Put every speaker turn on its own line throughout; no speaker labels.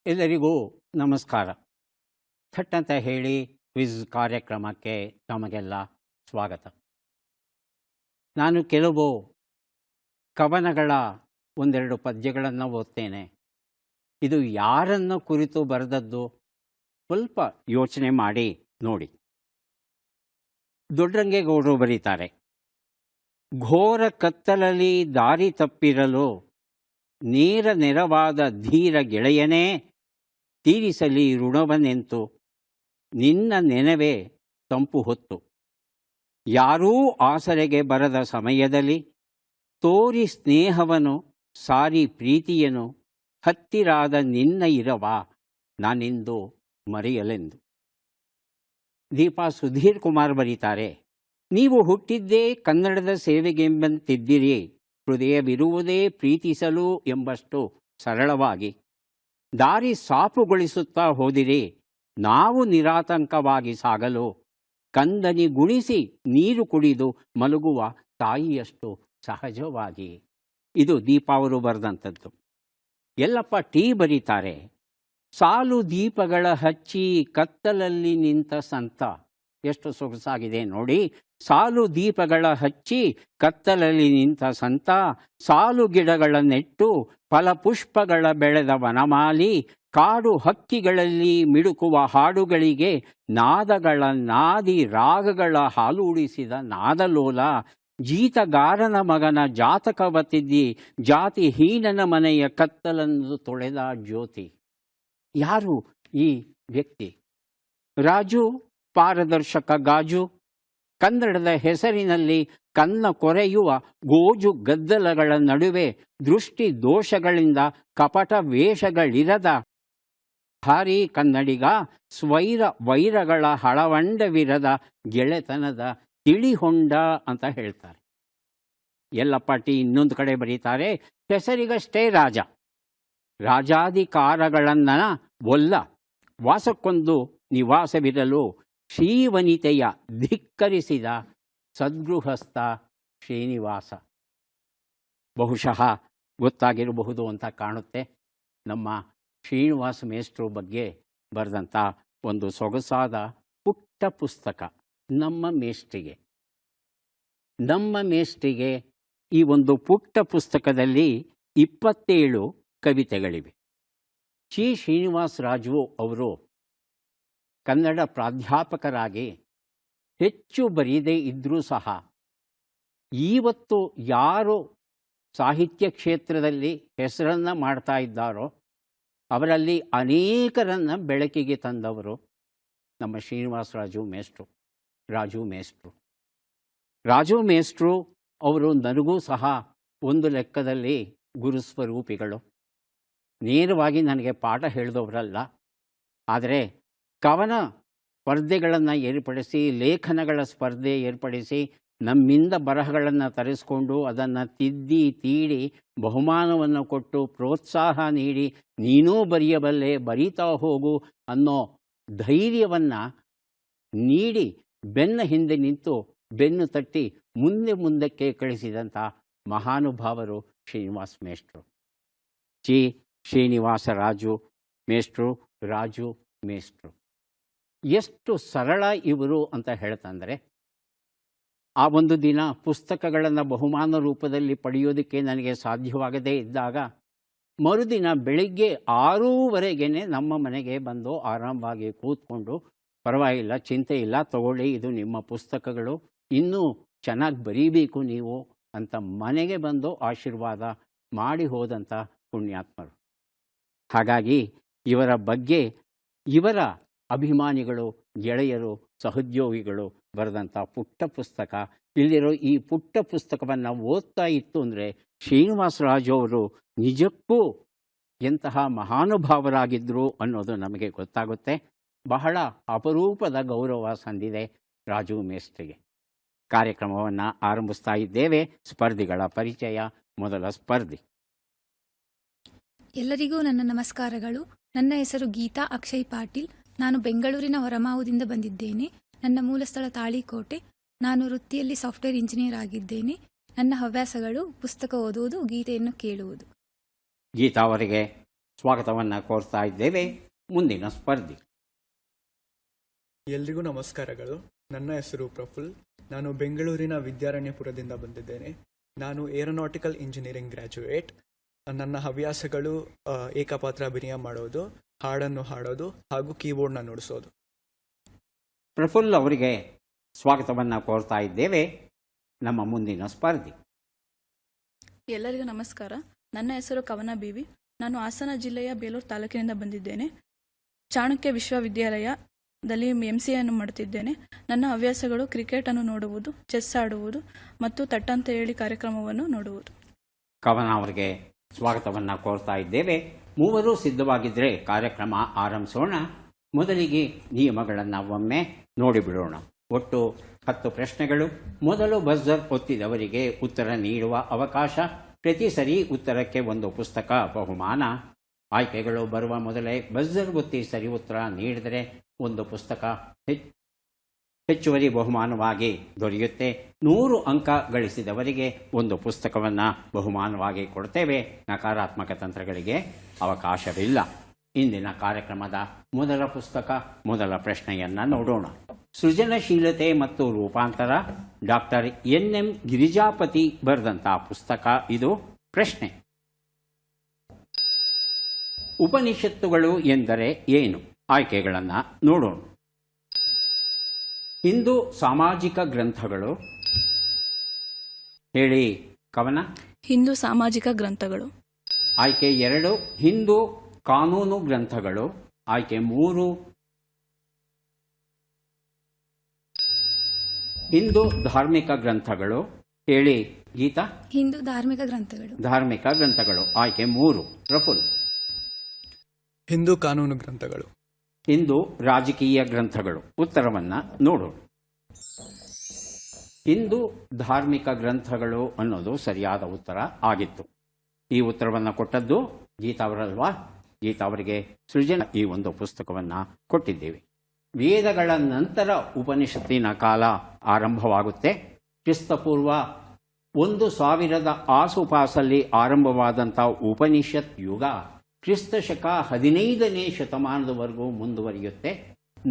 ಎಲ್ಲರಿಗೂ ನಮಸ್ಕಾರ. ಥಟ್ ಅಂತ ಹೇಳಿ ಕ್ವಿಜ್ ಕಾರ್ಯಕ್ರಮಕ್ಕೆ ತಮಗೆಲ್ಲ ಸ್ವಾಗತ. ನಾನು ಕೆಲವು ಕವನಗಳ ಒಂದೆರಡು ಪದ್ಯಗಳನ್ನು ಓದ್ತೇನೆ. ಇದು ಯಾರನ್ನು ಕುರಿತು ಬರೆದದ್ದು ಸ್ವಲ್ಪ ಯೋಚನೆ ಮಾಡಿ ನೋಡಿ. ದೊಡ್ಡರಂಗೇಗೌಡರು ಬರೀತಾರೆ, ಘೋರ ಕತ್ತಲಲ್ಲಿ ದಾರಿ ತಪ್ಪಿರಲು ನೇರ ನೆರವಾದ ಧೀರ ಗೆಳೆಯನೇ ತೀರಿಸಲಿ ಋಣವನೆಂತು ನಿನ್ನ ನೆನವೇ ತಂಪು ಹೊತ್ತು. ಯಾರೂ ಆಸರೆಗೆ ಬರದ ಸಮಯದಲ್ಲಿ ತೋರಿ ಸ್ನೇಹವನು ಸಾರಿ ಪ್ರೀತಿಯನು ಹತ್ತಿರಾದ ನಿನ್ನ ಇರವ ನಾನಿಂದು ಮರೆಯಲೆಂದು. ದೀಪಾ ಸುಧೀರ್ ಕುಮಾರ್ ಬರೀತಾರೆ, ನೀವು ಹುಟ್ಟಿದ್ದೇ ಕನ್ನಡದ ಸೇವೆಗೆಂಬಂತಿದ್ದಿರಿ, ಹೃದಯವಿರುವುದೇ ಪ್ರೀತಿಸಲು ಎಂಬಷ್ಟು ಸರಳವಾಗಿ ದಾರಿ ಸಾಪುಗೊಳಿಸುತ್ತಾ ಹೋದಿರಿ, ನಾವು ನಿರಾತಂಕವಾಗಿ ಸಾಗಲು ಕಂದನಿ ಗುಣಿಸಿ ನೀರು ಕುಡಿದು ಮಲಗುವ ತಾಯಿಯಷ್ಟು ಸಹಜವಾಗಿ. ಇದು ದೀಪಾ ಅವರು ಬರೆದಂಥದ್ದು. ಯಲ್ಲಪ್ಪ ಟಿ ಬರೀತಾರೆ, ಸಾಲು ದೀಪಗಳ ಹಚ್ಚಿ ಕತ್ತಲಲ್ಲಿ ನಿಂತ ಸಂತ. ಎಷ್ಟು ಸೊಗಸಾಗಿದೆ ನೋಡಿ. ಸಾಲು ದೀಪಗಳ ಹಚ್ಚಿ ಕತ್ತಲಲ್ಲಿ ನಿಂತ ಸಂತ, ಸಾಲು ಗಿಡಗಳ ನೆಟ್ಟು ಫಲಪುಷ್ಪಗಳ ಬೆಳೆದ ವನಮಾಲಿ, ಕಾಡು ಹಕ್ಕಿಗಳಲ್ಲಿ ಮಿಡುಕುವ ಹಾಡುಗಳಿಗೆ ನಾದಗಳ ನಾದಿ ರಾಗಗಳ ಹಾಲೂಡಿಸಿದ ನಾದಲೋಲ, ಜೀತಗಾರನ ಮಗನ ಜಾತಕವತ್ತಿದ್ದಿ ಜಾತಿಹೀನನ ಮನೆಯ ಕತ್ತಲನ್ನು ತೊಳೆದ ಜ್ಯೋತಿ. ಯಾರು ಈ ವ್ಯಕ್ತಿ? ರಾಜು ಪಾರದರ್ಶಕ ಗಾಜು. ಕನ್ನಡದ ಹೆಸರಿನಲ್ಲಿ ಕನ್ನ ಕೊರೆಯುವ ಗೋಜು ಗದ್ದಲಗಳ ನಡುವೆ ದೃಷ್ಟಿ ದೋಷಗಳಿಂದ ಕಪಟ ವೇಷಗಳಿರದ ಭಾರೀ ಕನ್ನಡಿಗ, ಸ್ವೈರ ವೈರಗಳ ಹಳವಂಡವಿರದ ಗೆಳೆತನದ ತಿಳಿಹೊಂಡ ಅಂತ ಹೇಳ್ತಾರೆ. ಯಲ್ಲಪ್ಪ ಟಿ ಇನ್ನೊಂದು ಕಡೆ ಬರೀತಾರೆ, ಹೆಸರಿಗಷ್ಟೇ ರಾಜ, ರಾಜಾಧಿಕಾರಗಳನ್ನ ಒಲ್ಲ, ವಾಸಕ್ಕೊಂದು ನಿವಾಸವಿರಲು ಶ್ರೀವನಿತೆಯ ಧಿಕ್ಕರಿಸಿದ ಸದ್ಗೃಹಸ್ಥ ಶ್ರೀನಿವಾಸ. ಬಹುಶಃ ಗೊತ್ತಾಗಿರಬಹುದು ಅಂತ ಕಾಣುತ್ತೆ. ನಮ್ಮ ಶ್ರೀನಿವಾಸ ಮೇಷ್ಟ್ರು ಬಗ್ಗೆ ಬರೆದಂಥ ಒಂದು ಸೊಗಸಾದ ಪುಟ್ಟ ಪುಸ್ತಕ ನಮ್ಮ ಮೇಷ್ಟ್ರಿಗೆ. ಈ ಒಂದು ಪುಟ್ಟ ಪುಸ್ತಕದಲ್ಲಿ 27 ಕವಿತೆಗಳಿವೆ. ಚಿ ಶ್ರೀನಿವಾಸ ರಾಜು ಅವರು ಕನ್ನಡ ಪ್ರಾಧ್ಯಾಪಕರಾಗಿ ಹೆಚ್ಚು ಬರೀದೇ ಇದ್ದರೂ ಸಹ ಇವತ್ತು ಯಾರು ಸಾಹಿತ್ಯ ಕ್ಷೇತ್ರದಲ್ಲಿ ಹೆಸರನ್ನು ಮಾಡ್ತಾ ಇದ್ದಾರೋ ಅವರಲ್ಲಿ ಅನೇಕರನ್ನು ಬೆಳಕಿಗೆ ತಂದವರು ನಮ್ಮ ಶ್ರೀನಿವಾಸ ರಾಜು ಮೇಷ್ಟ್ರು ಅವರು ನನಗೂ ಸಹ ಒಂದು ಲೆಕ್ಕದಲ್ಲಿ ಗುರುಸ್ವರೂಪಿಗಳು. ನೇರವಾಗಿ ನನಗೆ ಪಾಠ ಹೇಳಿದವರಲ್ಲ, ಆದರೆ ಕವನ ಸ್ಪರ್ಧೆಗಳನ್ನು ಏರ್ಪಡಿಸಿ, ಲೇಖನಗಳ ಸ್ಪರ್ಧೆ ಏರ್ಪಡಿಸಿ, ನಮ್ಮಿಂದ ಬರಹಗಳನ್ನು ತರಿಸ್ಕೊಂಡು ಅದನ್ನು ತಿದ್ದಿ ತೀಡಿ ಬಹುಮಾನವನ್ನು ಕೊಟ್ಟು ಪ್ರೋತ್ಸಾಹ ನೀಡಿ ನೀನೂ ಬರೆಯಬಲ್ಲೆ, ಬರೀತಾ ಹೋಗು ಅನ್ನೋ ಧೈರ್ಯವನ್ನು ನೀಡಿ ಬೆನ್ನ ಹಿಂದೆ ನಿಂತು ಬೆನ್ನು ತಟ್ಟಿ ಮುಂದಕ್ಕೆ ಕಳಿಸಿದಂಥ ಮಹಾನುಭಾವರು ಶ್ರೀನಿವಾಸ ಮೇಷ್ಟ್ರು. ಚಿ ಶ್ರೀನಿವಾಸ ರಾಜು ಮೇಷ್ಟ್ರು ಎಷ್ಟು ಸರಳ ಇವರು ಅಂತ ಹೇಳ್ತಂದರೆ, ಆ ಒಂದು ದಿನ ಪುಸ್ತಕಗಳನ್ನು ಬಹುಮಾನ ರೂಪದಲ್ಲಿ ಪಡೆಯೋದಕ್ಕೆ ನನಗೆ ಸಾಧ್ಯವಾಗದೇ ಇದ್ದಾಗ ಮರುದಿನ ಬೆಳಿಗ್ಗೆ 6:30ಗೆ ನಮ್ಮ ಮನೆಗೆ ಬಂದು ಆರಾಮವಾಗಿ ಕೂತ್ಕೊಂಡು, ಪರವಾಗಿಲ್ಲ, ಚಿಂತೆ ಇಲ್ಲ, ತಗೊಳ್ಳಿ, ಇದು ನಿಮ್ಮ ಪುಸ್ತಕಗಳು, ಇನ್ನೂ ಚೆನ್ನಾಗಿ ಬರೀಬೇಕು ನೀವು ಅಂತ ಮನೆಗೆ ಬಂದು ಆಶೀರ್ವಾದ ಮಾಡಿ ಹೋದಂಥ ಪುಣ್ಯಾತ್ಮರು. ಹಾಗಾಗಿ ಇವರ ಬಗ್ಗೆ ಇವರ ಅಭಿಮಾನಿಗಳು, ಗೆಳೆಯರು, ಸಹೋದ್ಯೋಗಿಗಳು ಬರೆದಂಥ ಪುಟ್ಟ ಪುಸ್ತಕ. ಇಲ್ಲಿರೋ ಈ ಪುಟ್ಟ ಪುಸ್ತಕವನ್ನು ಓದ್ತಾ ಇತ್ತು ಅಂದರೆ ಶ್ರೀನಿವಾಸ ರಾಜು ಅವರು ನಿಜಕ್ಕೂ ಎಂತಹ ಮಹಾನುಭಾವರಾಗಿದ್ದರು ಅನ್ನೋದು ನಮಗೆ ಗೊತ್ತಾಗುತ್ತೆ. ಬಹಳ ಅಪರೂಪದ ಗೌರವ ಸಂದಿದೆ ರಾಜು ಮೇಷ್ಟ್ರಿಗೆ. ಕಾರ್ಯಕ್ರಮವನ್ನು ಆರಂಭಿಸ್ತಾ ಇದ್ದೇವೆ. ಸ್ಪರ್ಧಿಗಳ ಪರಿಚಯ. ಮೊದಲ ಸ್ಪರ್ಧಿ.
ಎಲ್ಲರಿಗೂ ನನ್ನ ನಮಸ್ಕಾರಗಳು. ನನ್ನ ಹೆಸರು ಗೀತಾ ಅಕ್ಷಯ್ ಪಾಟೀಲ್. ನಾನು ಬೆಂಗಳೂರಿನ ಹೊರಮಾವುದಿಂದ ಬಂದಿದ್ದೇನೆ. ನನ್ನ ಮೂಲ ಸ್ಥಳ ತಾಳಿಕೋಟೆ. ನಾನು ವೃತ್ತಿಯಲ್ಲಿ ಸಾಫ್ಟ್ವೇರ್ ಇಂಜಿನಿಯರ್ ಆಗಿದ್ದೇನೆ. ನನ್ನ ಹವ್ಯಾಸಗಳು ಪುಸ್ತಕ ಓದುವುದು, ಗೀತೆಯನ್ನು ಕೇಳುವುದು.
ಗೀತಾ ಅವರಿಗೆ ಸ್ವಾಗತವನ್ನು ಕೋರ್ತಾ ಇದ್ದೇವೆ ಮುಂದಿನ ಸ್ಪರ್ಧಿ.
ಎಲ್ರಿಗೂ ನಮಸ್ಕಾರಗಳು. ನನ್ನ ಹೆಸರು ಪ್ರಫುಲ್. ನಾನು ಬೆಂಗಳೂರಿನ ವಿದ್ಯಾರಣ್ಯಪುರದಿಂದ ಬಂದಿದ್ದೇನೆ. ನಾನು ಏರೋನಾಟಿಕಲ್ ಇಂಜಿನಿಯರಿಂಗ್ ಗ್ರ್ಯಾಜುಯೇಟ್. ನನ್ನ ಹವ್ಯಾಸಗಳು ಏಕಪಾತ್ರ ಅಭಿನಯ ಮಾಡೋದು, ಹಾಡನ್ನು ಹಾಡೋದು ಹಾಗೂ ಕೀಬೋರ್ಡ್ನ ನುಡಿಸೋದು.
ಪ್ರಫುಲ್ ಅವರಿಗೆ ಸ್ವಾಗತವನ್ನು ಕೋರ್ತಾ ಇದ್ದೇವೆ. ನಮ್ಮ ಮುಂದಿನ ಸ್ಪರ್ಧಿ.
ಎಲ್ಲರಿಗೂ ನಮಸ್ಕಾರ. ನನ್ನ ಹೆಸರು ಕವನ ಬಿವಿ. ನಾನು ಹಾಸನ ಜಿಲ್ಲೆಯ ಬೇಲೂರು ತಾಲೂಕಿನಿಂದ ಬಂದಿದ್ದೇನೆ. ಚಾಣಕ್ಯ ವಿಶ್ವವಿದ್ಯಾಲಯದಲ್ಲಿ MCA ಅನ್ನು ಮಾಡುತ್ತಿದ್ದೇನೆ. ನನ್ನ ಹವ್ಯಾಸಗಳು ಕ್ರಿಕೆಟನ್ನು ನೋಡುವುದು, ಚೆಸ್ ಆಡುವುದು ಮತ್ತು ತಟ್ಟಂತ ಹೇಳಿ ಕಾರ್ಯಕ್ರಮವನ್ನು ನೋಡುವುದು.
ಕವನ ಅವರಿಗೆ ಸ್ವಾಗತವನ್ನು ಕೋರ್ತಾ ಇದ್ದೇವೆ. ಮೂವರು ಸಿದ್ಧವಾಗಿದ್ದರೆ ಕಾರ್ಯಕ್ರಮ ಆರಂಭಿಸೋಣ. ಮೊದಲಿಗೆ ನಿಯಮಗಳನ್ನು ಒಮ್ಮೆ ನೋಡಿಬಿಡೋಣ. ಒಟ್ಟು 10 ಪ್ರಶ್ನೆಗಳು. ಮೊದಲು ಬಜರ್ ಒತ್ತಿದವರಿಗೆ ಉತ್ತರ ನೀಡುವ ಅವಕಾಶ. ಪ್ರತಿ ಸರಿ ಉತ್ತರಕ್ಕೆ ಒಂದು ಪುಸ್ತಕ ಬಹುಮಾನ. ಆಯ್ಕೆಗಳು ಬರುವ ಮೊದಲೇ ಬಜರ್ ಒತ್ತಿ ಸರಿ ಉತ್ತರ ನೀಡಿದರೆ ಒಂದು ಪುಸ್ತಕ ಹೆಚ್ಚುವರಿ ಬಹುಮಾನವಾಗಿ ದೊರೆಯುತ್ತೆ. 100 ಅಂಕ ಗಳಿಸಿದವರಿಗೆ ಒಂದು ಪುಸ್ತಕವನ್ನು ಬಹುಮಾನವಾಗಿ ಕೊಡ್ತೇವೆ. ನಕಾರಾತ್ಮಕ ತಂತ್ರಗಳಿಗೆ ಅವಕಾಶವಿಲ್ಲ. ಇಂದಿನ ಕಾರ್ಯಕ್ರಮದ ಮೊದಲ ಪುಸ್ತಕ, ಮೊದಲ ಪ್ರಶ್ನೆಯನ್ನು ನೋಡೋಣ. ಸೃಜನಶೀಲತೆ ಮತ್ತು ರೂಪಾಂತರ, ಡಾಕ್ಟರ್ NM ಗಿರಿಜಾಪತಿ ಬರೆದಂಥ ಪುಸ್ತಕ ಇದು. ಪ್ರಶ್ನೆ: ಉಪನಿಷತ್ತುಗಳು ಎಂದರೆ ಏನು? ಆಯ್ಕೆಗಳನ್ನು ನೋಡೋಣ. ಹಿಂದೂ ಸಾಮಾಜಿಕ ಗ್ರಂಥಗಳು. ಹೇಳಿ ಕವನ.
ಹಿಂದೂ ಸಾಮಾಜಿಕ ಗ್ರಂಥಗಳು.
ಆಯ್ಕೆ 2 ಹಿಂದೂ ಕಾನೂನು ಗ್ರಂಥಗಳು. ಆಯ್ಕೆ 3 ಹಿಂದೂ ಧಾರ್ಮಿಕ ಗ್ರಂಥಗಳು. ಹೇಳಿ ಗೀತಾ.
ಹಿಂದೂ ಧಾರ್ಮಿಕ ಗ್ರಂಥಗಳು.
ಧಾರ್ಮಿಕ ಗ್ರಂಥಗಳು. ಆಯ್ಕೆ 3 ಪ್ರಫುಲ್.
ಹಿಂದೂ ಕಾನೂನು ಗ್ರಂಥಗಳು.
ಹಿಂದೂ ರಾಜಕೀಯ ಗ್ರಂಥಗಳು. ಉತ್ತರವನ್ನು ನೋಡೋಣ. ಹಿಂದೂ ಧಾರ್ಮಿಕ ಗ್ರಂಥಗಳು ಅನ್ನೋದು ಸರಿಯಾದ ಉತ್ತರ ಆಗಿತ್ತು. ಈ ಉತ್ತರವನ್ನು ಕೊಟ್ಟದ್ದು ಗೀತಾ ಅವರಲ್ವಾ? ಗೀತಾ ಅವರಿಗೆ ಸೃಜನ ಈ ಒಂದು ಪುಸ್ತಕವನ್ನು ಕೊಟ್ಟಿದ್ದೇವೆ. ವೇದಗಳ ನಂತರ ಉಪನಿಷತ್ತಿನ ಕಾಲ ಆರಂಭವಾಗುತ್ತೆ. ಕ್ರಿಸ್ತಪೂರ್ವ 1000 ಆಸುಪಾಸಲ್ಲಿ ಆರಂಭವಾದಂಥ ಉಪನಿಷತ್ ಯುಗ ಕ್ರಿಸ್ತಶಕ 15ನೇ ಶತಮಾನದವರೆಗೂ ಮುಂದುವರಿಯುತ್ತೆ.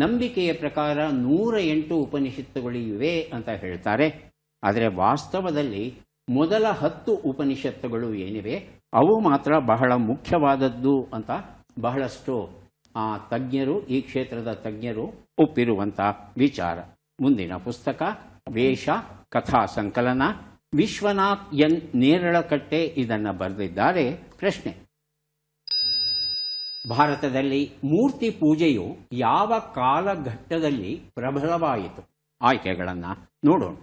ನಂಬಿಕೆಯ ಪ್ರಕಾರ 108 ಉಪನಿಷತ್ತುಗಳು ಇವೆ ಅಂತ ಹೇಳ್ತಾರೆ. ಆದರೆ ವಾಸ್ತವದಲ್ಲಿ ಮೊದಲ 10 ಉಪನಿಷತ್ತುಗಳು ಏನಿವೆ ಅವು ಮಾತ್ರ ಬಹಳ ಮುಖ್ಯವಾದದ್ದು ಅಂತ ಬಹಳಷ್ಟು ತಜ್ಞರು, ಈ ಕ್ಷೇತ್ರದ ತಜ್ಞರು ಒಪ್ಪಿರುವಂಥ ವಿಚಾರ. ಮುಂದಿನ ಪುಸ್ತಕ ವೇಷ ಕಥಾ ಸಂಕಲನ. ವಿಶ್ವನಾಥ್ N ನೇರಳಕಟ್ಟೆ ಇದನ್ನು ಬರೆದಿದ್ದಾರೆ. ಪ್ರಶ್ನೆ: ಭಾರತದಲ್ಲಿ ಮೂರ್ತಿ ಪೂಜೆಯು ಯಾವ ಕಾಲಘಟ್ಟದಲ್ಲಿ ಪ್ರಬಲವಾಯಿತು? ಆಯ್ಕೆಗಳನ್ನು ನೋಡೋಣ.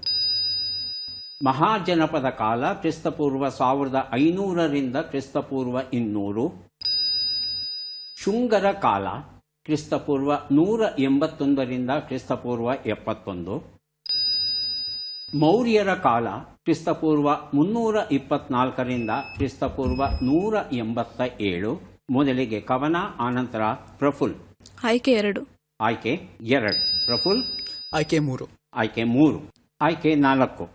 ಮಹಾಜನಪದ ಕಾಲ ಕ್ರಿಸ್ತಪೂರ್ವ 1500ರಿಂದ ಕ್ರಿಸ್ತಪೂರ್ವ 200. ಶುಂಗರ ಕಾಲ ಕ್ರಿಸ್ತಪೂರ್ವ 181ರಿಂದ ಕ್ರಿಸ್ತಪೂರ್ವ 71. ಮೌರ್ಯರ ಕಾಲ ಕ್ರಿಸ್ತಪೂರ್ವ 324ರಿಂದ ಕ್ರಿಸ್ತಪೂರ್ವ 187. ಮೊದಲಿಗೆ ಕವನ, ಆನಂತರ ಪ್ರಫುಲ್.
ಆಯ್ಕೆ 2.
ಆಯ್ಕೆ 2 ಪ್ರಫುಲ್.
ಆಯ್ಕೆ 3.
ಆಯ್ಕೆ 3. ಆಯ್ಕೆ 4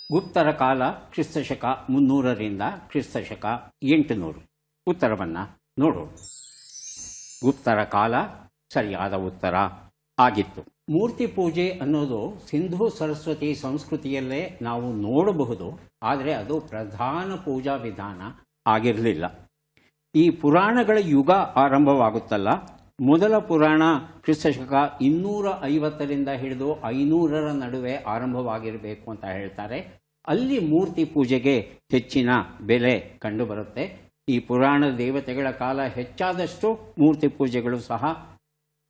ಗುಪ್ತರ ಕಾಲ ಕ್ರಿಸ್ತಶಕ 300ರಿಂದ ಕ್ರಿಸ್ತಶಕ 800. ಉತ್ತರವನ್ನು ನೋಡೋಣ. ಗುಪ್ತರ ಕಾಲ ಸರಿಯಾದ ಉತ್ತರ ಆಗಿತ್ತು. ಮೂರ್ತಿ ಪೂಜೆ ಅನ್ನೋದು ಸಿಂಧೂ ಸರಸ್ವತಿ ಸಂಸ್ಕೃತಿಯಲ್ಲೇ ನಾವು ನೋಡಬಹುದು. ಆದರೆ ಅದು ಪ್ರಧಾನ ಪೂಜಾ ವಿಧಾನ ಆಗಿರಲಿಲ್ಲ. ಈ ಪುರಾಣಗಳ ಯುಗ ಆರಂಭವಾಗುತ್ತಲ್ಲ, ಮೊದಲ ಪುರಾಣ ಕ್ರಿಸ್ತಶಕ 250ರಿಂದ ಹಿಡಿದು 500ರ ನಡುವೆ ಆರಂಭವಾಗಿರಬೇಕು ಅಂತ ಹೇಳ್ತಾರೆ. ಅಲ್ಲಿ ಮೂರ್ತಿ ಪೂಜೆಗೆ ಹೆಚ್ಚಿನ ಬೆಲೆ ಕಂಡುಬರುತ್ತೆ. ಈ ಪುರಾಣ ದೇವತೆಗಳ ಕಾಲ ಹೆಚ್ಚಾದಷ್ಟು ಮೂರ್ತಿ ಪೂಜೆಗಳು ಸಹ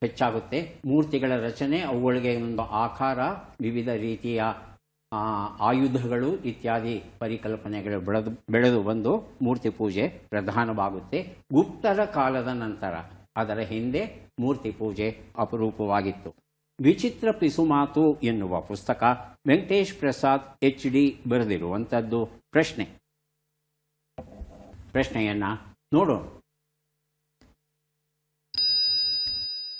ಹೆಚ್ಚಾಗುತ್ತೆ. ಮೂರ್ತಿಗಳ ರಚನೆ, ಅವುಗಳಿಗೆ ಒಂದು ಆಕಾರ, ವಿವಿಧ ರೀತಿಯ ಆಯುಧಗಳು ಇತ್ಯಾದಿ ಪರಿಕಲ್ಪನೆಗಳು ಬೆಳೆದು ಬಂದು ಮೂರ್ತಿ ಪೂಜೆ ಪ್ರಧಾನವಾಗುತ್ತೆ. ಗುಪ್ತರ ಕಾಲದ ನಂತರ, ಅದರ ಹಿಂದೆ ಮೂರ್ತಿ ಪೂಜೆ ಅಪರೂಪವಾಗಿತ್ತು. ವಿಚಿತ್ರ ಪಿಸುಮಾತು ಎನ್ನುವ ಪುಸ್ತಕ ವೆಂಕಟೇಶ್ ಪ್ರಸಾದ್ HD ಬರೆದಿರುವಂಥದ್ದು. ಪ್ರಶ್ನೆಯನ್ನು ನೋಡೋಣ.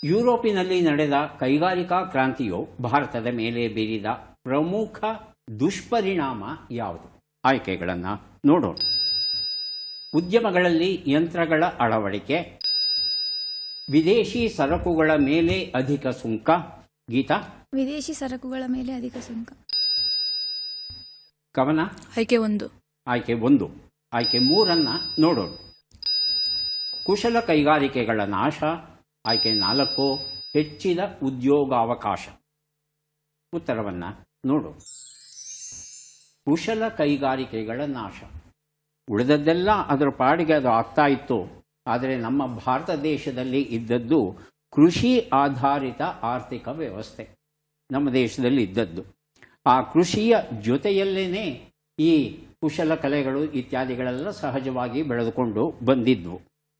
ಯುರೋಪಿನಲ್ಲಿ ನಡೆದ ಕೈಗಾರಿಕಾ ಕ್ರಾಂತಿಯು ಭಾರತದ ಮೇಲೆ ಬೀರಿದ ಪ್ರಮುಖ ದುಷ್ಪರಿಣಾಮ ಯಾವುದು? ಆಯ್ಕೆಗಳನ್ನು ನೋಡೋಣ. ಉದ್ಯಮಗಳಲ್ಲಿ ಯಂತ್ರಗಳ ಅಳವಡಿಕೆ, ವಿದೇಶಿ ಸರಕುಗಳ ಮೇಲೆ ಅಧಿಕ ಸುಂಕ. ಗೀತಾ?
ವಿದೇಶಿ ಸರಕುಗಳ ಮೇಲೆ ಅಧಿಕ ಸುಂಕ.
ಕವನ?
ಆಯ್ಕೆ 1.
ಆಯ್ಕೆ 1. ಆಯ್ಕೆ 3 ನೋಡೋಣ. ಕುಶಲ ಕೈಗಾರಿಕೆಗಳ ನಾಶ. ಆಯ್ಕೆ 4 ಹೆಚ್ಚಿದ ಉದ್ಯೋಗಾವಕಾಶ. ಉತ್ತರವನ್ನು ನೋಡು. ಕುಶಲ ಕೈಗಾರಿಕೆಗಳ ನಾಶ. ಉಳಿದದ್ದೆಲ್ಲ ಅದರ ಪಾಡಿಗೆ ಅದು ಆಗ್ತಾ ಇತ್ತು. ಆದರೆ ನಮ್ಮ ಭಾರತ ದೇಶದಲ್ಲಿ ಇದ್ದದ್ದು ಕೃಷಿ ಆಧಾರಿತ ಆರ್ಥಿಕ ವ್ಯವಸ್ಥೆ ನಮ್ಮ ದೇಶದಲ್ಲಿ ಇದ್ದದ್ದು. ಆ ಕೃಷಿಯ ಜೊತೆಯಲ್ಲೇ ಈ ಕುಶಲ ಕಲೆಗಳು ಇತ್ಯಾದಿಗಳೆಲ್ಲ ಸಹಜವಾಗಿ ಬೆಳೆದುಕೊಂಡು ಬಂದಿದ್ವು.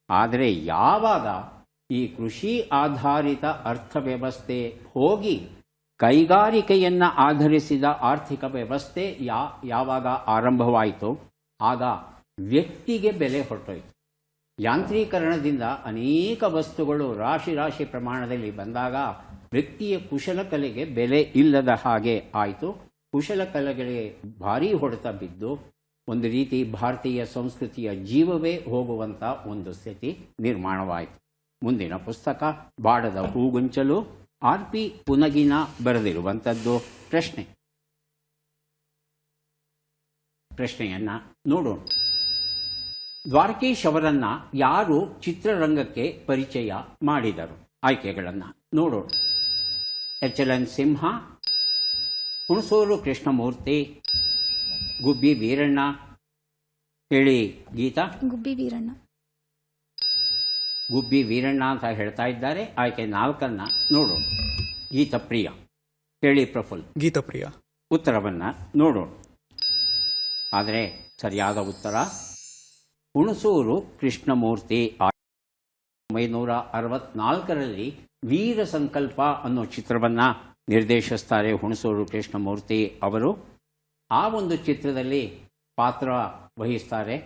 ಆದರೆ ಯಾವಾಗ ಈ ಕೃಷಿ ಆಧಾರಿತ ಅರ್ಥವ್ಯವಸ್ಥೆ ಹೋಗಿ ಕೈಗಾರಿಕೆಯನ್ನು ಆಧರಿಸಿದ ಆರ್ಥಿಕ ವ್ಯವಸ್ಥೆ ಯಾವಾಗ ಆರಂಭವಾಯಿತು, ಆಗ ವ್ಯಕ್ತಿಗೆ ಬೆಲೆ ಹೊರಟೋಯ್ತು. ಯಾಂತ್ರೀಕರಣದಿಂದ ಅನೇಕ ವಸ್ತುಗಳು ರಾಶಿ ಪ್ರಮಾಣದಲ್ಲಿ ಬಂದಾಗ ವ್ಯಕ್ತಿಯ ಕುಶಲಕಲೆಗೆ ಬೆಲೆ ಇಲ್ಲದ ಹಾಗೆ ಆಯಿತು. ಕುಶಲಕಲೆಗಳಿಗೆ ಭಾರೀ ಹೊಡೆತ ಬಿದ್ದು ಒಂದು ರೀತಿ ಭಾರತೀಯ ಸಂಸ್ಕೃತಿಯ ಜೀವವೇ ಹೋಗುವಂಥ ಒಂದು ಸ್ಥಿತಿ ನಿರ್ಮಾಣವಾಯಿತು. ಮುಂದಿನ ಪುಸ್ತಕ ಬಾಡದ ಹೂಗುಂಚಲು, RP ಪುನಗಿನ ಬರೆದಿರುವಂಥದ್ದು. ಪ್ರಶ್ನೆಯನ್ನು ನೋಡೋಣ. ದ್ವಾರಕೀಶ್ ಅವರನ್ನ ಯಾರು ಚಿತ್ರರಂಗಕ್ಕೆ ಪರಿಚಯ ಮಾಡಿದರು? ಆಯ್ಕೆಗಳನ್ನು ನೋಡೋಣ. HLN ಸಿಂಹ, ಹುಣಸೂರು ಕೃಷ್ಣಮೂರ್ತಿ, ಗುಬ್ಬಿ ವೀರಣ್ಣ. ಹೇಳಿ ಗೀತಾ.
ಗುಬ್ಬಿ ವೀರಣ್ಣ.
ಗುಬ್ಬಿ ವೀರಣ್ಣ ಅಂತ ಹೇಳ್ತಾ ಇದ್ದಾರೆ. ಆಯ್ಕೆ 4 ನೋಡೋಣ. ಗೀತಪ್ರಿಯ. ಹೇಳಿ ಪ್ರಫುಲ್.
ಗೀತಪ್ರಿಯ.
ಉತ್ತರವನ್ನು ನೋಡೋಣ. ಆದರೆ ಸರಿಯಾದ ಉತ್ತರ ಹುಣಸೂರು ಕೃಷ್ಣಮೂರ್ತಿ. 1964ರಲ್ಲಿ ವೀರ ಸಂಕಲ್ಪ ಅನ್ನೋ ಚಿತ್ರವನ್ನು ನಿರ್ದೇಶಿಸ್ತಾರೆ ಹುಣಸೂರು ಕೃಷ್ಣಮೂರ್ತಿ ಅವರು. ಆ ಒಂದು ಚಿತ್ರದಲ್ಲಿ ಪಾತ್ರ ವಹಿಸ್ತಾರೆ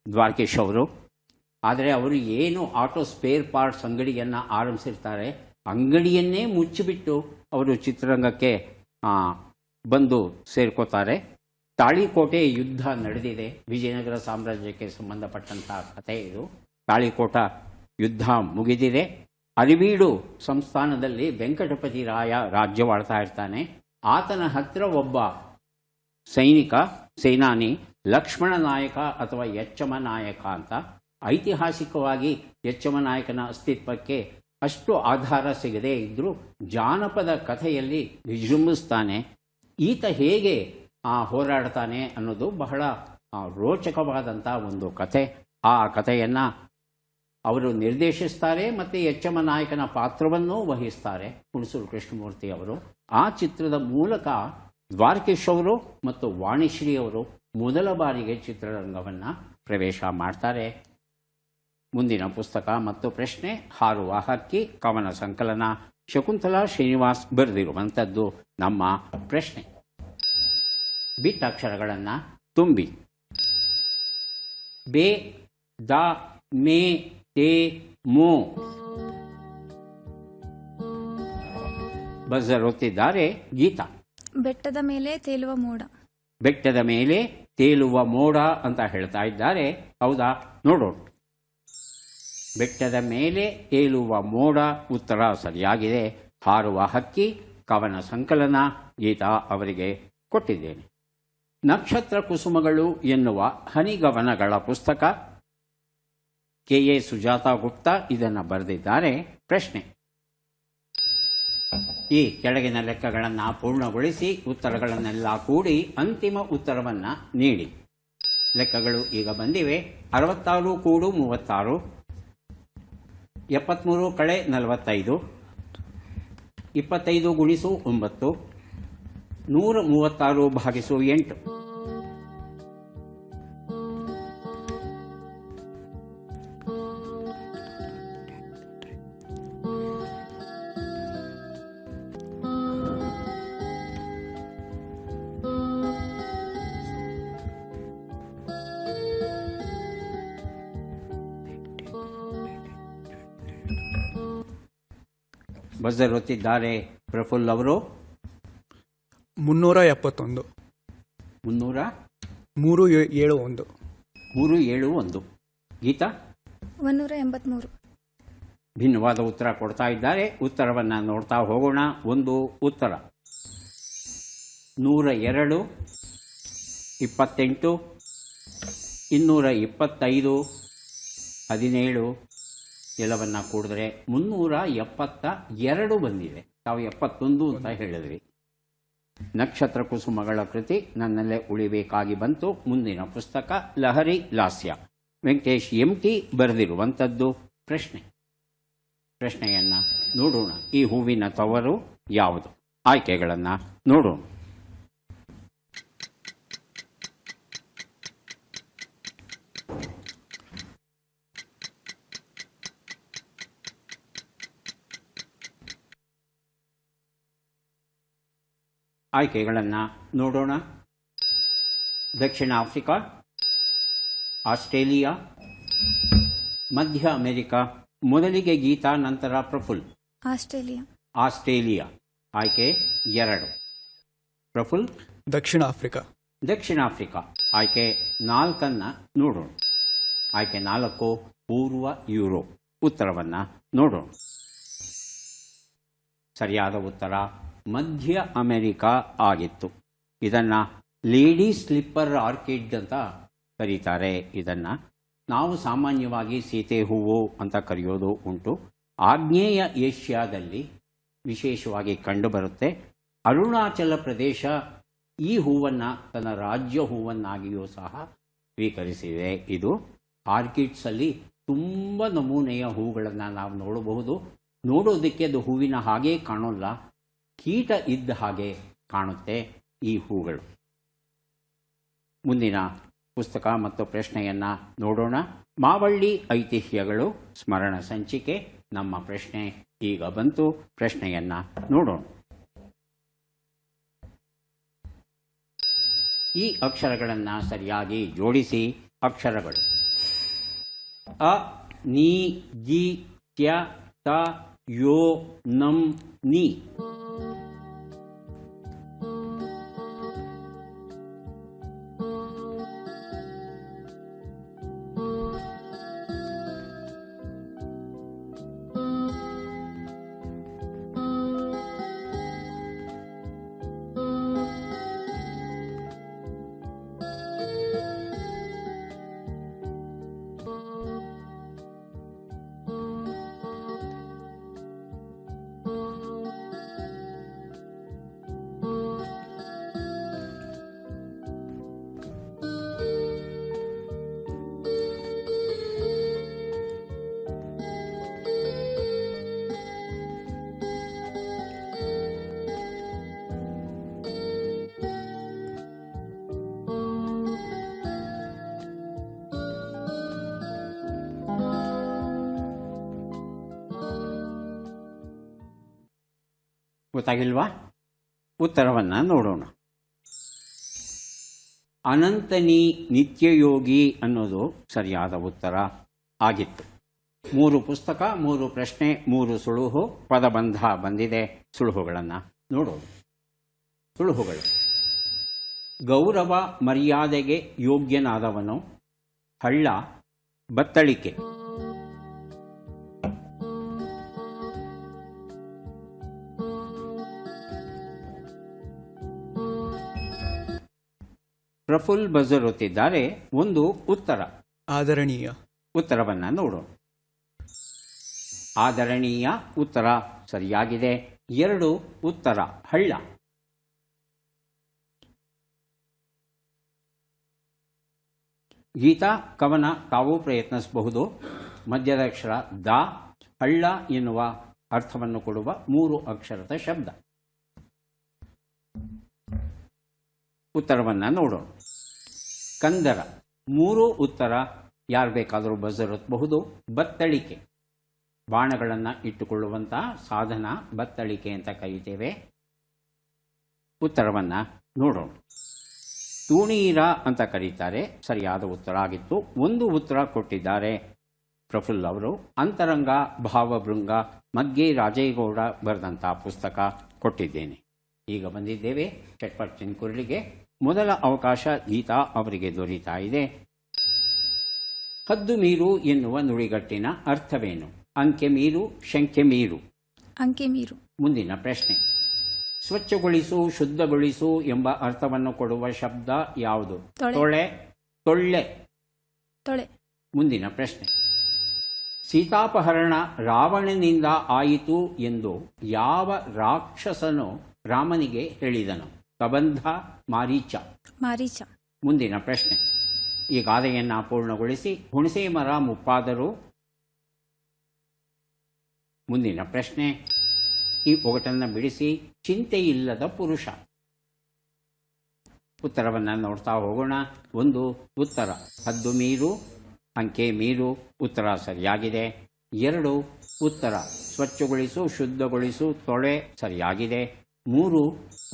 ದ್ವಾರಕೀಶ್ ಅವರು. ಆದರೆ ಅವರು ಏನು ಆಟೋ ಸ್ಪೇರ್ ಪಾರ್ಟ್ಸ್ ಅಂಗಡಿಯನ್ನು ಆರಂಭಿಸಿರ್ತಾರೆ, ಅಂಗಡಿಯನ್ನೇ ಮುಚ್ಚಿಬಿಟ್ಟು ಅವರು ಚಿತ್ರರಂಗಕ್ಕೆ ಬಂದು ಸೇರ್ಕೋತಾರೆ. ತಾಳಿಕೋಟೆ ಯುದ್ಧ ನಡೆದಿದೆ. ವಿಜಯನಗರ ಸಾಮ್ರಾಜ್ಯಕ್ಕೆ ಸಂಬಂಧಪಟ್ಟಂಥ ಕಥೆ ಇದು. ತಾಳಿಕೋಟ ಯುದ್ಧ ಮುಗಿದಿದೆ. ಅರಿವೀಡು ಸಂಸ್ಥಾನದಲ್ಲಿ ವೆಂಕಟಪತಿ ರಾಯ ರಾಜ್ಯವಾಳ್ತಾ ಇರ್ತಾನೆ. ಆತನ ಹತ್ತಿರ ಒಬ್ಬ ಸೇನಾನಿ ಲಕ್ಷ್ಮಣ ನಾಯಕ ಅಥವಾ ಎಚ್ಚಮ ನಾಯಕ ಅಂತ. ಐತಿಹಾಸಿಕವಾಗಿ ಎಚ್ಚಮ ನಾಯಕನ ಅಸ್ತಿತ್ವಕ್ಕೆ ಅಷ್ಟು ಆಧಾರ ಸಿಗದೇ ಇದ್ದರೂ ಜಾನಪದ ಕಥೆಯಲ್ಲಿ ವಿಜೃಂಭಿಸ್ತಾನೆ. ಈತ ಹೇಗೆ ಹೋರಾಡ್ತಾನೆ ಅನ್ನೋದು ಬಹಳ ರೋಚಕವಾದಂಥ ಒಂದು ಕಥೆ. ಆ ಕಥೆಯನ್ನು ಅವರು ನಿರ್ದೇಶಿಸ್ತಾರೆ ಮತ್ತು ಎಚ್ಚಮ ನಾಯಕನ ಪಾತ್ರವನ್ನೂ ವಹಿಸ್ತಾರೆ ಹುಣಸೂರು ಕೃಷ್ಣಮೂರ್ತಿ ಅವರು. ಆ ಚಿತ್ರದ ಮೂಲಕ ದ್ವಾರಕೀಶ್ ಅವರು ಮತ್ತು ವಾಣಿಶ್ರೀ ಅವರು ಮೊದಲ ಬಾರಿಗೆ ಚಿತ್ರರಂಗವನ್ನು ಪ್ರವೇಶ ಮಾಡ್ತಾರೆ. ಮುಂದಿನ ಪುಸ್ತಕ ಮತ್ತು ಪ್ರಶ್ನೆ ಹಾರುವ ಹಕ್ಕಿ, ಕವನ ಸಂಕಲನ, ಶಕುಂತಲಾ ಶ್ರೀನಿವಾಸ್ ಬರೆದಿರುವಂಥದ್ದು ನಮ್ಮ ಪ್ರಶ್ನೆ. ಬಿಟ್ಟ ಅಕ್ಷರಗಳನ್ನು ತುಂಬಿ. ಬೆ, ದ, ಮೇ, ತೇ, ಮೋ. ಬಜರ್ ಒತ್ತಿದ್ದಾರೆ ಗೀತಾ.
ಬೆಟ್ಟದ ಮೇಲೆ ತೇಲುವ ಮೋಡ.
ಬೆಟ್ಟದ ಮೇಲೆ ತೇಲುವ ಮೋಡ ಅಂತ ಹೇಳ್ತಾ ಇದ್ದಾರೆ. ಹೌದಾ? ನೋಡೋಣ. ಬೆಟ್ಟದ ಮೇಲೆ ತೇಲುವ ಮೋಡ ಉತ್ತರ ಸರಿಯಾಗಿದೆ. ಹಾರುವ ಹಕ್ಕಿ ಕವನ ಸಂಕಲನ ಗೀತಾ ಅವರಿಗೆ ಕೊಟ್ಟಿದ್ದೇನೆ. ನಕ್ಷತ್ರ ಕುಸುಮಗಳು ಎನ್ನುವ ಹನಿಗವನಗಳ ಪುಸ್ತಕ KA ಸುಜಾತಾ ಗುಪ್ತಾ ಇದನ್ನು ಬರೆದಿದ್ದಾರೆ. ಪ್ರಶ್ನೆ: ಈ ಕೆಳಗಿನ ಲೆಕ್ಕಗಳನ್ನು ಪೂರ್ಣಗೊಳಿಸಿ ಉತ್ತರಗಳನ್ನೆಲ್ಲ ಕೂಡಿ ಅಂತಿಮ ಉತ್ತರವನ್ನು ನೀಡಿ. ಲೆಕ್ಕಗಳು ಈಗ ಬಂದಿವೆ. 66 ಕೂಡು 36, 73 ಕಳೆ 45, 25 ಗುಣಿಸು 9, 136 ಭಾಗಿಸು 8. ಬಜರ್ ಒತ್ತಿದ್ದಾರೆ ಪ್ರಫುಲ್ ಅವರು.
371.
371.
371.
ಗೀತಾ
183.
ಭಿನ್ನವಾದ ಉತ್ತರ ಕೊಡ್ತಾ ಇದ್ದಾರೆ. ಉತ್ತರವನ್ನು ನೋಡ್ತಾ ಹೋಗೋಣ. ಒಂದು ಉತ್ತರ 102, 28, 225, 17 ಎಲ್ಲವನ್ನ ಕೂಡಿದ್ರೆ 372 ಬಂದಿದೆ. ತಾವು 71 ಅಂತ ಹೇಳಿದ್ರಿ. ನಕ್ಷತ್ರ ಕುಸುಮಗಳ ಕೃತಿ ನನ್ನಲ್ಲೇ ಉಳಿಬೇಕಾಗಿ ಬಂತು. ಮುಂದಿನ ಪುಸ್ತಕ ಲಹರಿ ಲಾಸ್ಯ, ವೆಂಕಟೇಶ್ MT ಬರೆದಿರುವಂಥದ್ದು. ಪ್ರಶ್ನೆಯನ್ನು ನೋಡೋಣ. ಈ ಹೂವಿನ ತವರು ಯಾವುದು? ಆಯ್ಕೆಗಳನ್ನು ನೋಡೋಣ. ಆಯ್ಕೆಗಳನ್ನು ನೋಡೋಣ. ದಕ್ಷಿಣ ಆಫ್ರಿಕಾ, ಆಸ್ಟ್ರೇಲಿಯಾ, ಮಧ್ಯ ಅಮೆರಿಕಾ. ಮೊದಲಿಗೆ ಗೀತಾ, ನಂತರ ಪ್ರಫುಲ್. ಆಸ್ಟ್ರೇಲಿಯಾ ಆಯ್ಕೆ 2. ಪ್ರಫುಲ್
ದಕ್ಷಿಣ ಆಫ್ರಿಕಾ.
ದಕ್ಷಿಣ ಆಫ್ರಿಕಾ ಆಯ್ಕೆ 4 ನೋಡೋಣ. ಆಯ್ಕೆ 4 ಪೂರ್ವ ಯುರೋಪ್. ಉತ್ತರವನ್ನು ನೋಡೋಣ. ಸರಿಯಾದ ಉತ್ತರ ಮಧ್ಯ ಅಮೆರಿಕಾ ಆಗಿತ್ತು. ಇದನ್ನು ಲೇಡಿ ಸ್ಲಿಪ್ಪರ್ ಆರ್ಕಿಡ್ ಅಂತ ಕರೀತಾರೆ. ಇದನ್ನು ನಾವು ಸಾಮಾನ್ಯವಾಗಿ ಸೀತೆ ಹೂವು ಅಂತ ಕರೆಯೋದು ಉಂಟು. ಆಗ್ನೇಯ ಏಷ್ಯಾದಲ್ಲಿ ವಿಶೇಷವಾಗಿ ಕಂಡುಬರುತ್ತೆ. ಅರುಣಾಚಲ ಪ್ರದೇಶ ಈ ಹೂವನ್ನು ತನ್ನ ರಾಜ್ಯ ಹೂವನ್ನಾಗಿಯೂ ಸಹ ಸ್ವೀಕರಿಸಿದೆ. ಇದು ಆರ್ಕಿಡ್ಸಲ್ಲಿ ತುಂಬ ನಮೂನೆಯ ಹೂಗಳನ್ನು ನಾವು ನೋಡಬಹುದು. ನೋಡೋದಕ್ಕೆ ಅದು ಹೂವಿನ ಹಾಗೇ ಕಾಣೋಲ್ಲ, ಕೀಟ ಇದ್ದ ಹಾಗೆ ಕಾಣುತ್ತೆ ಈ ಹೂಗಳು. ಮುಂದಿನ ಪುಸ್ತಕ ಮತ್ತು ಪ್ರಶ್ನೆಯನ್ನು ನೋಡೋಣ. ಮಾವಳ್ಳಿ ಐತಿಹ್ಯಗಳು ಸ್ಮರಣ ಸಂಚಿಕೆ. ನಮ್ಮ ಪ್ರಶ್ನೆ ಈಗ ಬಂತು. ಪ್ರಶ್ನೆಯನ್ನು ನೋಡೋಣ. ಈ ಅಕ್ಷರಗಳನ್ನು ಸರಿಯಾಗಿ ಜೋಡಿಸಿ. ಅಕ್ಷರಗಳು ಅ, ನಿ, ಜಿ, ತ್ಯ, ತ, ಯೋ, ನಂ, ನಿ. ಗೊತ್ತಾಗಿಲ್ವಾ? ಉತ್ತರವನ್ನು ನೋಡೋಣ. ಅನಂತನಿ ನಿತ್ಯಯೋಗಿ ಅನ್ನೋದು ಸರಿಯಾದ ಉತ್ತರ ಆಗಿತ್ತು. 3 ಪುಸ್ತಕ, 3 ಪ್ರಶ್ನೆ, 3 ಸುಳುಹು. ಪದಬಂಧ ಬಂದಿದೆ. ಸುಳುಹುಗಳನ್ನು ನೋಡೋಣ. ಸುಳುಹುಗಳು: ಗೌರವ ಮರ್ಯಾದೆಗೆ ಯೋಗ್ಯನಾದವನು, ಹಳ್ಳ, ಬತ್ತಳಿಕೆ. ಪ್ರಫುಲ್ ಬಜರ್ ಒತ್ತಿದ್ದಾರೆ. ಒಂದು ಉತ್ತರ
ಆದರಣೀಯ.
ಉತ್ತರವನ್ನು ನೋಡೋಣ. ಆದರಣೀಯ ಉತ್ತರ ಸರಿಯಾಗಿದೆ. 2 ಉತ್ತರ ಹಳ್ಳ. ಗೀತಾ, ಕವನ ತಾವು ಪ್ರಯತ್ನಿಸಬಹುದು. ಮಧ್ಯದ ಅಕ್ಷರ ದ, ಹಳ್ಳ ಎನ್ನುವ ಅರ್ಥವನ್ನು ಕೊಡುವ 3 ಅಕ್ಷರದ ಶಬ್ದ. ಉತ್ತರವನ್ನು ನೋಡೋಣ. ಕಂದರ. 3 ಉತ್ತರ. ಯಾರು ಬೇಕಾದರೂ ಬಜರ್ ಒತ್ತಬಹುದು. ಬತ್ತಳಿಕೆ, ಬಾಣಗಳನ್ನು ಇಟ್ಟುಕೊಳ್ಳುವಂತಹ ಸಾಧನ ಬತ್ತಳಿಕೆ ಅಂತ ಕರೀತೇವೆ. ಉತ್ತರವನ್ನು ನೋಡೋಣ. ತೂಣೀರ ಅಂತ ಕರೀತಾರೆ. ಸರಿಯಾದ ಉತ್ತರ ಆಗಿತ್ತು. 1 ಉತ್ತರ ಕೊಟ್ಟಿದ್ದಾರೆ ಪ್ರಫುಲ್ ಅವರು. ಅಂತರಂಗ ಭಾವಭೃಂಗ ಮಗ್ಗೆ ರಾಜೇಗೌಡ ಬರೆದಂಥ ಪುಸ್ತಕ ಕೊಟ್ಟಿದ್ದೇನೆ. ಈಗ ಬಂದಿದ್ದೇವೆ ಚಟ್ಪಟ್ ಕುರ್ಲಿಗೆ. ಮೊದಲ ಅವಕಾಶ ಗೀತಾ ಅವರಿಗೆ ದೊರೀತಾ ಇದೆ. ಹದ್ದು ಮೀರು ಎನ್ನುವ ನುಡಿಗಟ್ಟಿನ ಅರ್ಥವೇನು? ಅಂಕೆ ಮೀರು, ಶಂಕೆ ಮೀರು.
ಅಂಕೆ ಮೀರು.
ಮುಂದಿನ ಪ್ರಶ್ನೆ. ಸ್ವಚ್ಛಗೊಳಿಸು, ಶುದ್ಧಗೊಳಿಸು ಎಂಬ ಅರ್ಥವನ್ನು ಕೊಡುವ ಶಬ್ದ ಯಾವುದು?
ತೊಳೆ.
ತೊಳೆ, ತೊಳ್ಳೆ.
ತೊಳೆ.
ಮುಂದಿನ ಪ್ರಶ್ನೆ. ಸೀತಾಪಹರಣ ರಾವಣನಿಂದ ಆಯಿತು ಎಂದು ಯಾವ ರಾಕ್ಷಸನು ರಾಮನಿಗೆ ಹೇಳಿದನು? ಕಬಂಧ, ಮಾರೀಚ.
ಮಾರೀಚ.
ಮುಂದಿನ ಪ್ರಶ್ನೆ. ಈ ಗಾದೆಯನ್ನು ಪೂರ್ಣಗೊಳಿಸಿ. ಹುಣಸೆ ಮರ ಮುಪ್ಪಾದರೂ. ಮುಂದಿನ ಪ್ರಶ್ನೆ. ಈ ಒಗಟನ್ನು ಬಿಡಿಸಿ. ಚಿಂತೆಯಿಲ್ಲದ ಪುರುಷ. ಉತ್ತರವನ್ನು ನೋಡ್ತಾ ಹೋಗೋಣ. 1 ಉತ್ತರ ಹದ್ದು ಮೀರು, ಅಂಕೆ ಮೀರು, ಉತ್ತರ ಸರಿಯಾಗಿದೆ. 2 ಉತ್ತರ ಸ್ವಚ್ಛಗೊಳಿಸು, ಶುದ್ಧಗೊಳಿಸು, ತೊಳೆ ಸರಿಯಾಗಿದೆ. 3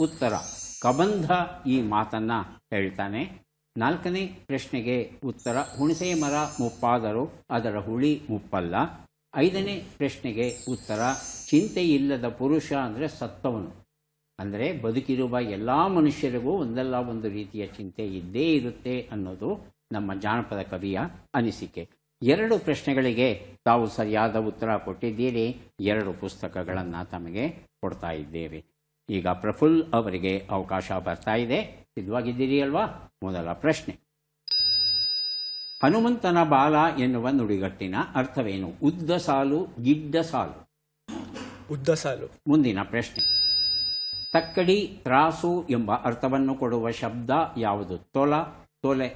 ಉತ್ತರ ಕಬಂಧ ಈ ಮಾತನ್ನು ಹೇಳ್ತಾನೆ. 4ನೇ ಪ್ರಶ್ನೆಗೆ ಉತ್ತರ ಹುಣಸೆ ಮರ ಮುಪ್ಪಾದರೂ ಅದರ ಹುಳಿ ಮುಪ್ಪಲ್ಲ. 5ನೇ ಪ್ರಶ್ನೆಗೆ ಉತ್ತರ ಚಿಂತೆಯಿಲ್ಲದ ಪುರುಷ ಅಂದರೆ ಸತ್ತವನು. ಅಂದರೆ ಬದುಕಿರುವ ಎಲ್ಲ ಮನುಷ್ಯರಿಗೂ ಒಂದಲ್ಲ ಒಂದು ರೀತಿಯ ಚಿಂತೆ ಇದ್ದೇ ಇರುತ್ತೆ ಅನ್ನೋದು ನಮ್ಮ ಜಾನಪದ ಕವಿಯ ಅನಿಸಿಕೆ. 2 ಪ್ರಶ್ನೆಗಳಿಗೆ ತಾವು ಸರಿಯಾದ ಉತ್ತರ ಕೊಟ್ಟಿದ್ದೀರಿ. 2 ಪುಸ್ತಕಗಳನ್ನು ತಮಗೆ ಕೊಡ್ತಾ ಇದ್ದೇವೆ. ಈಗ ಪ್ರಫುಲ್ ಅವರಿಗೆ ಅವಕಾಶ ಬರ್ತಾ ಇದೆ. ಸಿದ್ಧವಾಗಿದ್ದೀರಿ ಅಲ್ವಾ? ಮೊದಲ ಪ್ರಶ್ನೆ. ಹನುಮಂತನ ಬಾಲ ಎನ್ನುವ ನುಡಿಗಟ್ಟಿನ ಅರ್ಥವೇನು? ಉದ್ದ ಸಾಲು, ಗಿಡ್ಡ ಸಾಲು.
ಉದ್ದ ಸಾಲು.
ಮುಂದಿನ ಪ್ರಶ್ನೆ. ತಕ್ಕಡಿ, ತ್ರಾಸು ಎಂಬ ಅರ್ಥವನ್ನು ಕೊಡುವ ಶಬ್ದ ಯಾವುದು? ತೊಲ, ತೊಲೆ.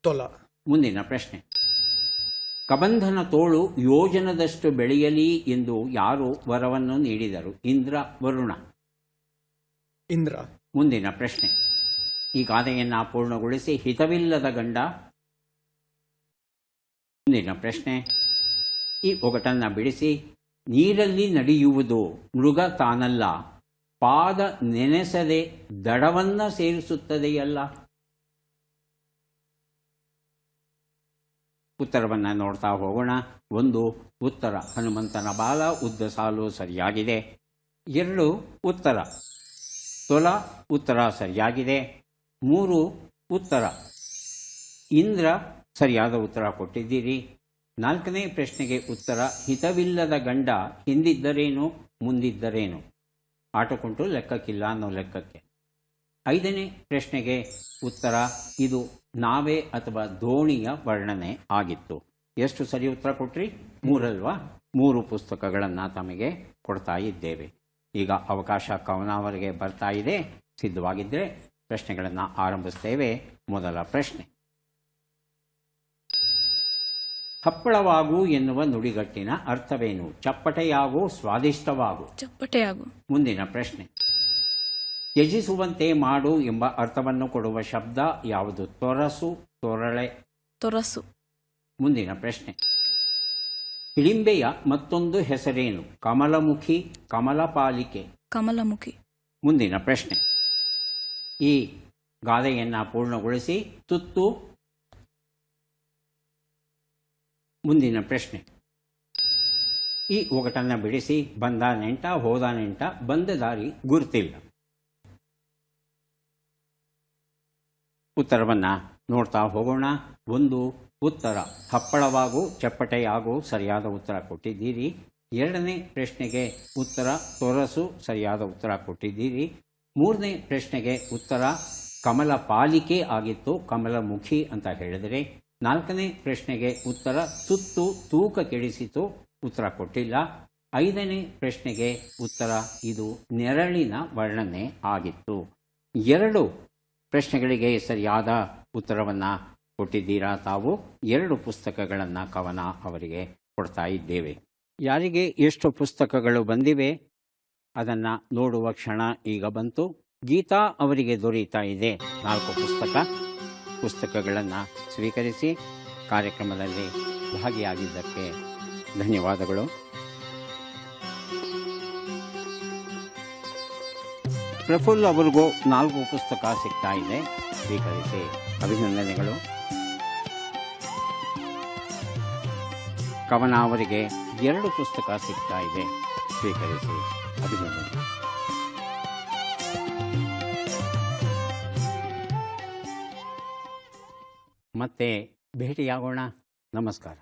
ತೊಲ.
ಮುಂದಿನ ಪ್ರಶ್ನೆ. ಕಬಂಧನ ತೋಳು ಯೋಜನದಷ್ಟು ಬೆಳೆಯಲಿ ಎಂದು ಯಾರು ವರವನ್ನು ನೀಡಿದರು? ಇಂದ್ರ, ವರುಣ.
ಇಂದ್ರ.
ಮುಂದಿನ ಪ್ರಶ್ನೆ. ಈ ಗಾದೆಯನ್ನು ಪೂರ್ಣಗೊಳಿಸಿ. ಹಿತವಿಲ್ಲದ ಗಂಡ. ಮುಂದಿನ ಪ್ರಶ್ನೆ. ಈ ಒಗಟನ್ನು ಬಿಡಿಸಿ. ನೀರಲ್ಲಿ ನಡೆಯುವುದು ಮೃಗ ತಾನಲ್ಲ, ಪಾದ ನೆನೆಸದೆ ದಡವನ್ನ ಸೇರಿಸುತ್ತದೆಯಲ್ಲ. ಉತ್ತರವನ್ನು ನೋಡ್ತಾ ಹೋಗೋಣ. 1 ಉತ್ತರ ಹನುಮಂತನ ಬಾಲ, ಉದ್ದ ಸಾಲು ಸರಿಯಾಗಿದೆ. 2 ಉತ್ತರ ತೊಲ, ಉತ್ತರ ಸರಿಯಾಗಿದೆ. 3 ಉತ್ತರ ಇಂದ್ರ, ಸರಿಯಾದ ಉತ್ತರ ಕೊಟ್ಟಿದ್ದೀರಿ. 4ನೇ ಪ್ರಶ್ನೆಗೆ ಉತ್ತರ ಹಿತವಿಲ್ಲದ ಗಂಡ ಹಿಂದಿದ್ದರೇನು ಮುಂದಿದ್ದರೇನು, ಆಟಕ್ಕುಂಟು ಲೆಕ್ಕಕ್ಕಿಲ್ಲ ಅನ್ನೋ ಲೆಕ್ಕಕ್ಕೆ. 5ನೇ ಪ್ರಶ್ನೆಗೆ ಉತ್ತರ ಇದು ನಾವೆ ಅಥವಾ ದೋಣಿಯ ವರ್ಣನೆ ಆಗಿತ್ತು. ಎಷ್ಟು ಸರಿ ಉತ್ತರ ಕೊಟ್ರಿ? 3 ಅಲ್ವಾ? 3 ಪುಸ್ತಕಗಳನ್ನು ತಮಗೆ ಕೊಡ್ತಾ ಇದ್ದೇವೆ. ಈಗ ಅವಕಾಶ ಕವನ ಅವರಿಗೆ ಬರ್ತಾ ಇದೆ. ಸಿದ್ಧವಾಗಿದ್ದರೆ ಪ್ರಶ್ನೆಗಳನ್ನು ಆರಂಭಿಸ್ತೇವೆ. ಮೊದಲ ಪ್ರಶ್ನೆ. ಹಪ್ಪಳವಾಗು ಎನ್ನುವ ನುಡಿಗಟ್ಟಿನ ಅರ್ಥವೇನು? ಚಪ್ಪಟೆಯಾಗು, ಸ್ವಾದಿಷ್ಟವಾಗು.
ಚಪ್ಪಟೆಯಾಗು.
ಮುಂದಿನ ಪ್ರಶ್ನೆ. ತ್ಯಜಿಸುವಂತೆ ಮಾಡು ಎಂಬ ಅರ್ಥವನ್ನು ಕೊಡುವ ಶಬ್ದ ಯಾವುದು? ತೊರಸು, ತೊರಳೆ.
ತೊರಸು.
ಮುಂದಿನ ಪ್ರಶ್ನೆ. ಹಿಡಿಂಬೆಯ ಮತ್ತೊಂದು ಹೆಸರೇನು? ಕಮಲಮುಖಿ, ಕಮಲಪಾಲಿಕೆ.
ಕಮಲಮುಖಿ.
ಮುಂದಿನ ಪ್ರಶ್ನೆ. ಈ ಗಾದೆಯನ್ನು ಪೂರ್ಣಗೊಳಿಸಿ. ತುತ್ತು. ಮುಂದಿನ ಪ್ರಶ್ನೆ. ಈ ಒಗಟನ್ನು ಬಿಡಿಸಿ. ಬಂದ ನೆಂಟ, ಹೋದ ನೆಂಟ, ಬಂದ ದಾರಿ ಗುರುತಿಲ್ಲ. ಉತ್ತರವನ್ನು ನೋಡ್ತಾ ಹೋಗೋಣ. 1 ಉತ್ತರ ಹಪ್ಪಳವಾಗು, ಚಪ್ಪಟೆಯಾಗು ಸರಿಯಾದ ಉತ್ತರ ಕೊಟ್ಟಿದ್ದೀರಿ. 2ನೇ ಪ್ರಶ್ನೆಗೆ ಉತ್ತರ ತೊರಸು, ಸರಿಯಾದ ಉತ್ತರ ಕೊಟ್ಟಿದ್ದೀರಿ. 3ನೇ ಪ್ರಶ್ನೆಗೆ ಉತ್ತರ ಕಮಲ ಪಾಲಿಕೆ ಆಗಿತ್ತು, ಕಮಲಮುಖಿ ಅಂತ ಹೇಳಿದರೆ. 4ನೇ ಪ್ರಶ್ನೆಗೆ ಉತ್ತರ ತುತ್ತು, ತೂಕ ಕೆಡಿಸಿತು, ಉತ್ತರ ಕೊಟ್ಟಿಲ್ಲ. 5ನೇ ಪ್ರಶ್ನೆಗೆ ಉತ್ತರ ಇದು ನೆರಳಿನ ವರ್ಣನೆ ಆಗಿತ್ತು. 2 ಪ್ರಶ್ನೆಗಳಿಗೆ ಸರಿಯಾದ ಉತ್ತರವನ್ನು ಕೊಟ್ಟಿದ್ದೀರಾ ತಾವು. 2 ಪುಸ್ತಕಗಳನ್ನು ಕವನ ಅವರಿಗೆ ಕೊಡ್ತಾ ಇದ್ದೇವೆ. ಯಾರಿಗೆ ಎಷ್ಟು ಪುಸ್ತಕಗಳು ಬಂದಿವೆ ಅದನ್ನು ನೋಡುವ ಕ್ಷಣ ಈಗ ಬಂತು. ಗೀತಾ ಅವರಿಗೆ ದೊರೆಯುತ್ತಾ ಇದೆ 4 ಪುಸ್ತಕಗಳನ್ನು ಸ್ವೀಕರಿಸಿ ಕಾರ್ಯಕ್ರಮದಲ್ಲಿ ಭಾಗಿಯಾಗಿದ್ದಕ್ಕೆ ಧನ್ಯವಾದಗಳು. ಪ್ರಫುಲ್ ಅವರಿಗೂ 4 ಪುಸ್ತಕ ಸಿಗ್ತಾ ಇದೆ, ಸ್ವೀಕರಿಸಿ ಅಭಿನಂದನೆಗಳು. ಕವನ ಅವರಿಗೆ 2 ಪುಸ್ತಕ ಸಿಗ್ತಾ ಇದೆ, ಸ್ವೀಕರಿಸಿ ಅಭಿನಂದನೆ. ಮತ್ತೆ ಭೇಟಿಯಾಗೋಣ. ನಮಸ್ಕಾರ.